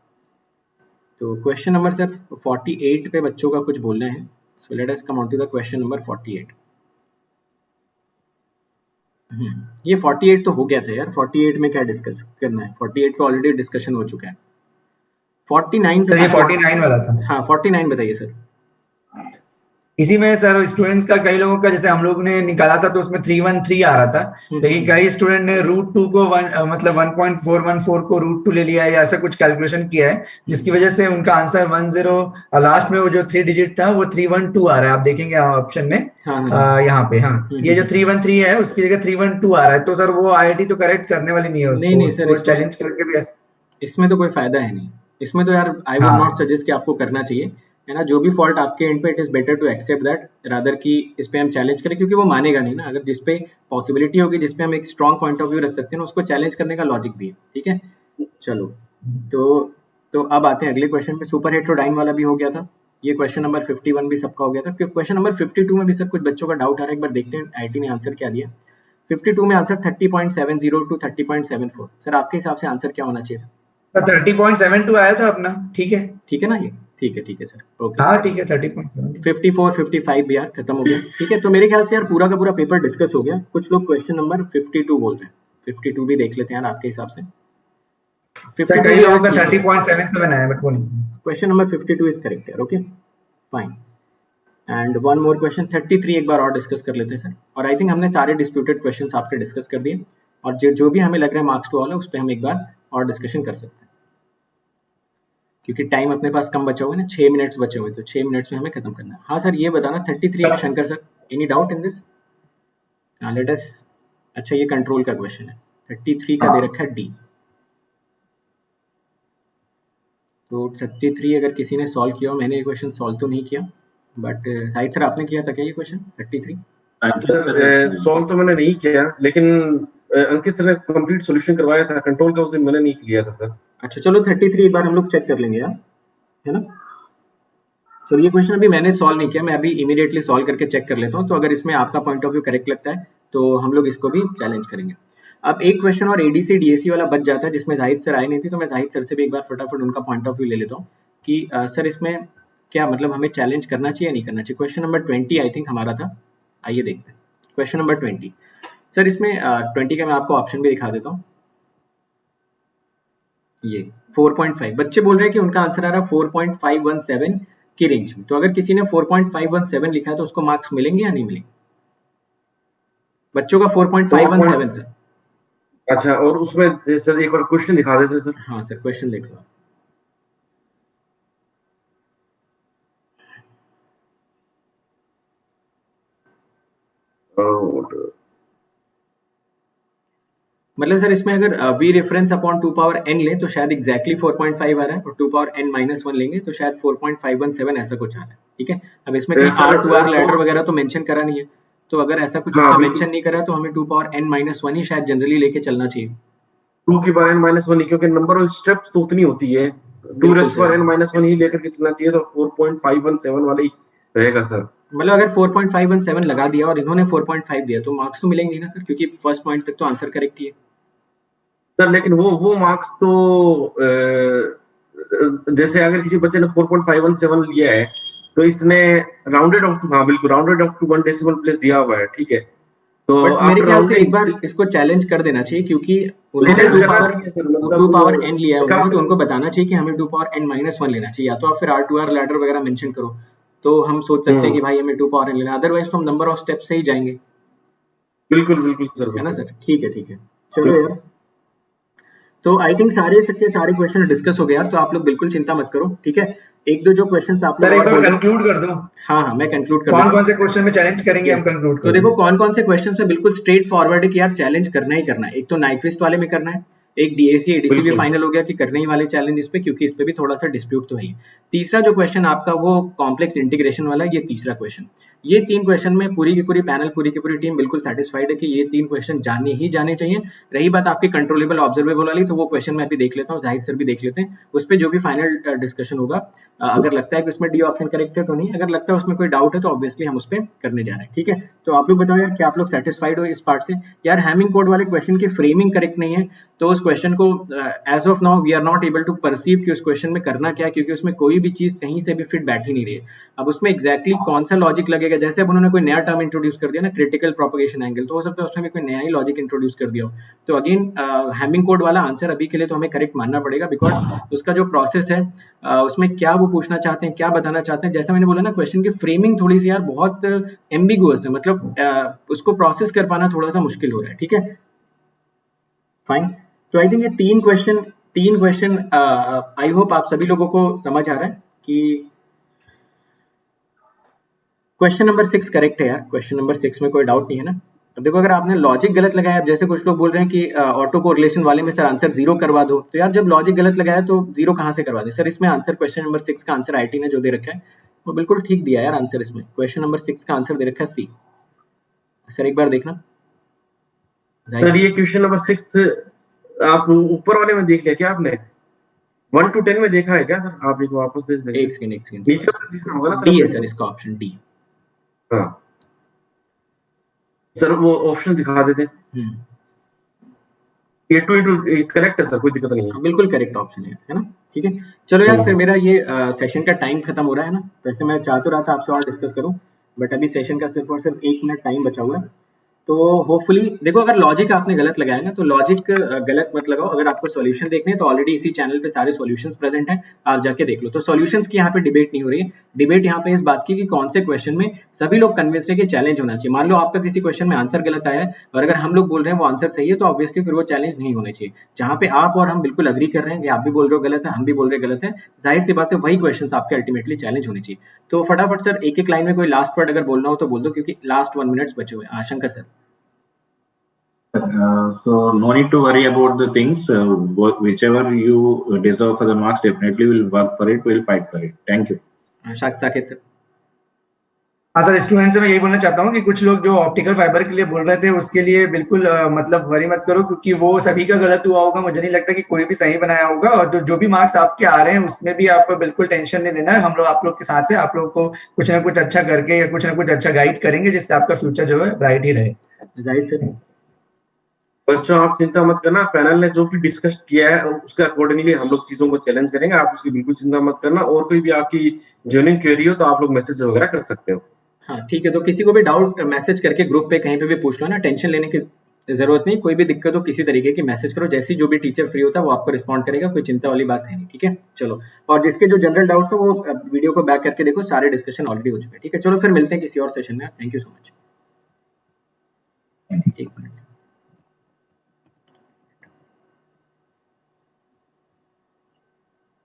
तो क्वेश्चन नंबर सर 48 पे बच्चों का कुछ बोलना है, so let us come on to the question number 48। ये 48 तो हो गया था यार, 48 में क्या डिस्कस करना है, 48 पे ऑलरेडी डिस्कशन हो चुका है। 49 तो ये 49 वाला था। हाँ 49 बताइए सर। इसी में सर स्टूडेंट्स का कई लोगों का जैसे हम लोग ने निकाला था तो उसमें 313 आ रहा था, लेकिन कई स्टूडेंट ने √2 को मतलब 1.414 को √2 ले लिया है या ऐसा कुछ कैलकुलेशन किया है, जिसकी वजह से उनका आंसर 10 लास्ट में वो जो 3 डिजिट था वो 312 आ रहा है, आप देखेंगे ऑप्शन में यहाँ पे। हाँ ये जो 313 है उसकी जगह 312 आ रहा है, तो सर वो IIT तो करेक्ट करने वाली नहीं है, नहीं सर चैलेंज करके भी इसमें तो कोई फायदा है नहीं, इसमें तो यार आई वुड नॉट सजेस्ट कि आपको करना चाहिए, है ना? जो भी फॉल्ट आपके एंड पे, it is better to accept that rather कि इस पे हम चैलेंज करें, क्योंकि वो मानेगा नहीं ना। अगर जिस पे पॉसिबिलिटी होगी, जिस पे हम एक स्ट्रॉन्ग पॉइंट ऑफ व्यू रख सकते हैं ना, उसको चैलेंज करने का लॉजिक भी है, ठीक है। चलो तो अब आते हैं अगले क्वेश्चन पे। सुपर हेट्रोडाइन वाला भी हो गया था, ये क्वेश्चन नंबर 51 भी सबका हो गया था। क्वेश्चन नंबर 52 में भी सर कुछ बच्चों का डाउट आ रहा है, एक बार देखते हैं आईटी ने आंसर क्या दिया। 52 में आंसर 30.70 टू 30.74। सर आपके हिसाब से आंसर क्या होना चाहिए? 30.72 आया था अपना, ठीक है ना, ये ठीक है सर, ओके हाँ ठीक है। 30.7 54 55 भी यार खत्म हो गया, ठीक है। तो मेरे ख्याल से यार पूरा का पूरा पेपर डिस्कस हो गया। कुछ लोग क्वेश्चन नंबर 52 बोल रहे हैं, 52 भी देख लेते हैं यार आपके हिसाब से। कई लोगों का 30.77 आया, बट वो नहीं। क्वेश्चन नंबर 52 इज करेक्ट यार, okay fine. And one more question 33 एक बार और डिस्कस कर लेते हैं सर, और आई थिंक हमने सारे डिस्प्यूटेड क्वेश्चंस आपके डिस्कस कर दिए, और जो भी हमें लग रहा है मार्क्स टू ऑल है उस पर हम एक बार और डिस्कशन कर सकते हैं, क्योंकि टाइम अपने पास कम बचा हुआ है ना, 6 मिनट्स बचे हुए, तो 6 मिनट्स में हमें खत्म करना है। हाँ सर ये बताना 33 में Shankar sir, any doubt in this? Let us, अच्छा ये कंट्रोल का क्वेश्चन है, 33 का दे रखा है डी। तो 33 अगर किसी ने सॉल्व किया हो, मैंने ये क्वेश्चन सॉल्व तो नहीं किया, बट साहिद सर आपने किया था क्या ये क्वेश्चन 33? सॉल्व तो मैंने नहीं किया, लेकिन अंकित सर ने कंप्लीट सॉल्यूशन करवाया था, कंट्रोल का उस दिन मैंने नहीं किया था सर। अच्छा चलो 33 एक बार हम लोग चेक कर लेंगे यार, है ना। चलो ये क्वेश्चन अभी मैंने सॉल्व नहीं किया, मैं अभी इमीडिएटली सॉल्व करके चेक कर लेता हूँ, तो अगर इसमें आपका पॉइंट ऑफ व्यू करेक्ट लगता है तो हम लोग इसको भी चैलेंज करेंगे। अब एक क्वेश्चन और एडीसी डीएसी वाला बच जाता है जिसमें जाहिद सर आए नहीं थे, तो मैं जाहिद सर से भी एक बार फटाफट उनका पॉइंट ऑफ व्यू ले लेता हूँ कि सर इसमें क्या मतलब हमें चैलेंज करना चाहिए या नहीं करना चाहिए। क्वेश्चन नंबर 20 आई थिंक हमारा था, आइए देखते हैं क्वेश्चन नंबर 20। सर इसमें 20 का मैं आपको ऑप्शन भी दिखा देता हूँ। ये 4.5 बच्चे बोल रहे हैं कि उनका आंसर आ रहा है 4.517 की रेंज में। तो अगर किसी ने 4.517 लिखा है तो उसको मार्क्स मिलेंगे या नहीं मिलेंगे? बच्चों का 4.517 था। अच्छा, और उसमें सर एक बार क्वेश्चन दिखा देते सर। हाँ सर क्वेश्चन देख लो। मतलब सर इसमें अगर v reference upon 2 power n ले तो शायद एग्जैक्टली 4.5 आ रहा है, और 2 पावर n माइनस 1 लेंगे तो शायद 4.517 ऐसा कुछ आ रहा है। ठीक है, अब इसमें कहीं r to r लैडर वगैरह तो मेंशन करा नहीं है, तो अगर ऐसा कुछ इसमें मेंशन नहीं करा तो हमें 2 पावर n माइनस 1 ही शायद जनरली लेके चलना चाहिए। 2 की पावर n माइनस 1, क्योंकि नंबर ऑफ स्टेप्स तो उतनी होती है, 2 रेस्ट पावर n माइनस 1 ही लेकर के चलना चाहिए, तो 4.517 वाला ही रहेगा सर। मतलब अगर 4.517 लगा दिया और इन्होंने 4.5 दिया तो मार्क्स तो मिलेंगे ना सर, क्योंकि फर्स्ट पॉइंट तक तो आंसर करेक्ट ही है सर। लेकिन वो मार्क्स तो जैसे अगर किसी बच्चे ने 4.517 लिया है तो इसने राउंडेड ऑफ, हाँ बिल्कुल rounded off to 1 decimal place दिया हुआ है, ठीक है। तो मेरे ख्याल से एक बार इसको चैलेंज कर देना चाहिए, क्योंकि उन्होंने 2 पावर n लिया है तो उनको बताना चाहिए कि हमें 2 पावर n माइनस 1 लेना चाहिए, या तो आप फिर r to r लैडर वगैरह मेंशन करो तो हम सोच सकते हैं कि भाई हमें 2 पावर n लेना है, अदरवाइज तो हम नंबर ऑफ स्टेप से ही जाएंगे। बिल्कुल बिल्कुल सर, है ना सर। ठीक है चलो यार, तो आई थिंक सारे क्वेश्चन डिस्कस हो गए यार, तो आप लोग बिल्कुल चिंता मत करो, ठीक है। एक दो जो क्वेश्चंस आप सर एक बार कंक्लूड कर दो। हाँ मैं कंक्लूड कर दूं। कौन से क्वेश्चन में चैलेंज करेंगे हम कंक्लूड तो देखो कौन से क्वेश्चंस में बिल्कुल स्ट्रेट फॉरवर्ड है कि यार चैलेंज करना ही करना है। एक तो नाइक्विस्ट वाले में करना है, एक डीएसी एडीसी भी फाइनल हो गया कि करने ही वाले चैलेंज इस पे, क्योंकि इस पे भी थोड़ा सा डिस्प्यूट तो है। तीसरा जो क्वेश्चन आपका वो कॉम्प्लेक्स इंटीग्रेशन वाला, ये तीसरा क्वेश्चन। ये 3 क्वेश्चन में पूरी की पूरी पैनल, पूरी की पूरी टीम बिल्कुल सेटिस्फाइड है कि ये 3 क्वेश्चन जाने ही जाने चाहिए। रही बात आपकी कंट्रोलेबल ऑब्जर्वेबल वाली, तो वो क्वेश्चन मैं अभी देख लेता हूँ, जाहिद सर भी देख लेते हैं, उस पर जो भी फाइनल डिस्कशन होगा, अगर लगता है कि उसमें डी ऑप्शन करेक्ट है तो नहीं, अगर लगता है उसमें कोई डाउट है तो ऑब्वियसली हम उस पर करने जा रहे हैं। ठीक है, तो आप लोग बताओ यार क्या आप लोग सेटिस्फाइड हो इस पार्ट से? यार हैमिंग कोड वाले क्वेश्चन की फ्रेमिंग करेक्ट नहीं है, तो उस क्वेश्चन को as of now we are not able to perceive कि उस क्वेश्चन में करना क्या है, क्योंकि उसमें कोई भी चीज कहीं से भी फिट बैठ ही नहीं रही है। अब उसमें एग्जैक्टली कौन सा लॉजिक लगेगा, जैसे अब उन्होंने कोई नया टर्म इंट्रोड्यूस कर दिया ना, क्रिटिकल प्रोपगेशन एंगल, तो हो सकता है उसमें भी कोई नया ही लॉजिक इंट्रोड्यूस कर दिया हो। तो अगेन हैमिंग कोड वाला आंसर अभी के लिए तो हमें करेक्ट मानना पड़ेगा, बिकॉज उसका जो प्रोसेस है उसमें क्या वो पूछना चाहते हैं, क्या बताना चाहते हैं, जैसा मैंने बोला ना, क्वेश्चन की फ्रेमिंग थोड़ी सी यार बहुत एम्बिगुअस है, मतलब उसको प्रोसेस कर पाना थोड़ा सा मुश्किल हो रहा है। ठीक है फाइन, तो आई थिंक ये 3 क्वेश्चन आई होप आप सभी लोगों को समझ आ रहा है कि क्वेश्चन नंबर 6 करेक्ट है यार, क्वेश्चन नंबर 6 में कोई डाउट नहीं है ना। तो देखो अगर आपने लॉजिक गलत लगाया, जैसे कुछ लोग बोल रहे हैं कि ऑटो कोरिलेशन वाले में सर आंसर 0 करवा दो, तो यार जब लॉजिक गलत लगाया तो 0 कहाँ से करवा दे सर? इसमें आंसर क्वेश्चन नंबर 6 का आंसर आईटी ने जो दे रखा है वो बिल्कुल ठीक दिया यार आंसर। इसमें क्वेश्चन नंबर 6 का आंसर दे रखा है सी। सर एक बार देखना सर, ये क्वेश्चन नंबर 6 आप ऊपर वाले में देख लिया क्या आपने? 1 to 10 में देखा है क्या सर? आप एक वापस देख लीजिए। एक सेकंड नीचे देखना होगा ना सर, डी है सर इसका ऑप्शन डी। हाँ सर वो ऑप्शन दिखा देते। ये 2 into करेक्ट है सर, कोई दिक्कत नहीं है, बिल्कुल करेक्ट ऑप्शन है ना। ठीक है चलो यार, फिर मेरा ये सेशन का टाइम खत्म हो रहा है ना। वैसे मैं चाह तो रहा था आपसे और डिस्कस करूं, बट अभी सेशन का सिर्फ और सिर्फ 1 मिनट टाइम बचा हुआ है। तो होपफुली देखो, अगर लॉजिक आपने गलत लगाया ना तो लॉजिक गलत मत लगाओ। अगर आपको सॉल्यूशन देखने हैं तो ऑलरेडी इसी चैनल पे सारे सॉल्यूशंस प्रेजेंट हैं, आप जाके देख लो। तो सॉल्यूशंस की यहाँ पे डिबेट नहीं हो रही है, डिबेट यहाँ पे इस बात की कि कौन से क्वेश्चन में सभी लोग कन्विंस है कि चैलेंज होना चाहिए। मान लो आपका किसी क्वेश्चन में आंसर गलत आया है और अगर हम लोग बोल रहे हैं वो आंसर सही है, तो ऑब्वियसली फिर वो चैलेंज नहीं होने चाहिए। जहाँ पे आप और हम बिल्कुल अग्री कर रहे हैं कि आप भी बोल रहे हो गलत है, हम भी बोल रहे गलत है, जाहिर सी बात है वही क्वेश्चन आपके अल्टीमेटली चैलेंज होने चाहिए। तो फटाफट सर एक एक लाइन में कोई लास्ट वर्ड अगर बोलना हो तो बोल दो, क्योंकि लास्ट 1 मिनट बचे हुए हैं। Shankar sir. So no need to worry about the things. Whichever you deserve for the marks, definitely we'll work for it. We'll fight for it. Thank you. Saket sir. हाँ सर, स्टूडेंट से मैं यही बोलना चाहता हूँ कि कुछ लोग जो ऑप्टिकल फाइबर के लिए बोल रहे थे उसके लिए बिल्कुल मतलब वरी मत करो, क्योंकि वो सभी का गलत हुआ होगा। मुझे नहीं लगता कि कोई भी सही बनाया होगा। और जो भी मार्क्स आपके आ रहे हैं उसमें भी आप बिल्कुल टेंशन नहीं लेना है। हम लोग आप लोग के साथ है, आप लोग को कुछ ना कुछ अच्छा करके या कुछ ना कुछ अच्छा गाइड करेंगे जिससे आपका फ्यूचर जो है ब्राइट ही रहे। जाहिर सर। बच्चों आप चिंता मत करना, पैनल ने जो भी डिस्कस किया है उसके अकॉर्डिंगली हम लोग चीजों को चैलेंज करेंगे, आप उसकी बिल्कुल चिंता मत करना। और कोई भी आपकी जेन्युइन क्वेरी हो तो आप लोग मैसेज वगैरह कर सकते हो। हाँ ठीक है, तो किसी को भी डाउट मैसेज करके ग्रुप पे कहीं पे भी पूछ लो ना, टेंशन लेने की जरूरत नहीं। कोई भी दिक्कत हो किसी तरीके की मैसेज करो, जैसी जो भी टीचर फ्री होता है वो आपको रिस्पॉन्ड करेगा, कोई चिंता वाली बात है नहीं। ठीक है चलो, और जिसके जो जनरल डाउट्स हो वो वीडियो को बैक करके देखो, सारे डिस्कशन ऑलरेडी हो चुके हैं। ठीक है चलो, फिर मिलते हैं किसी और सेशन में। Thank you so much. एक मिनट।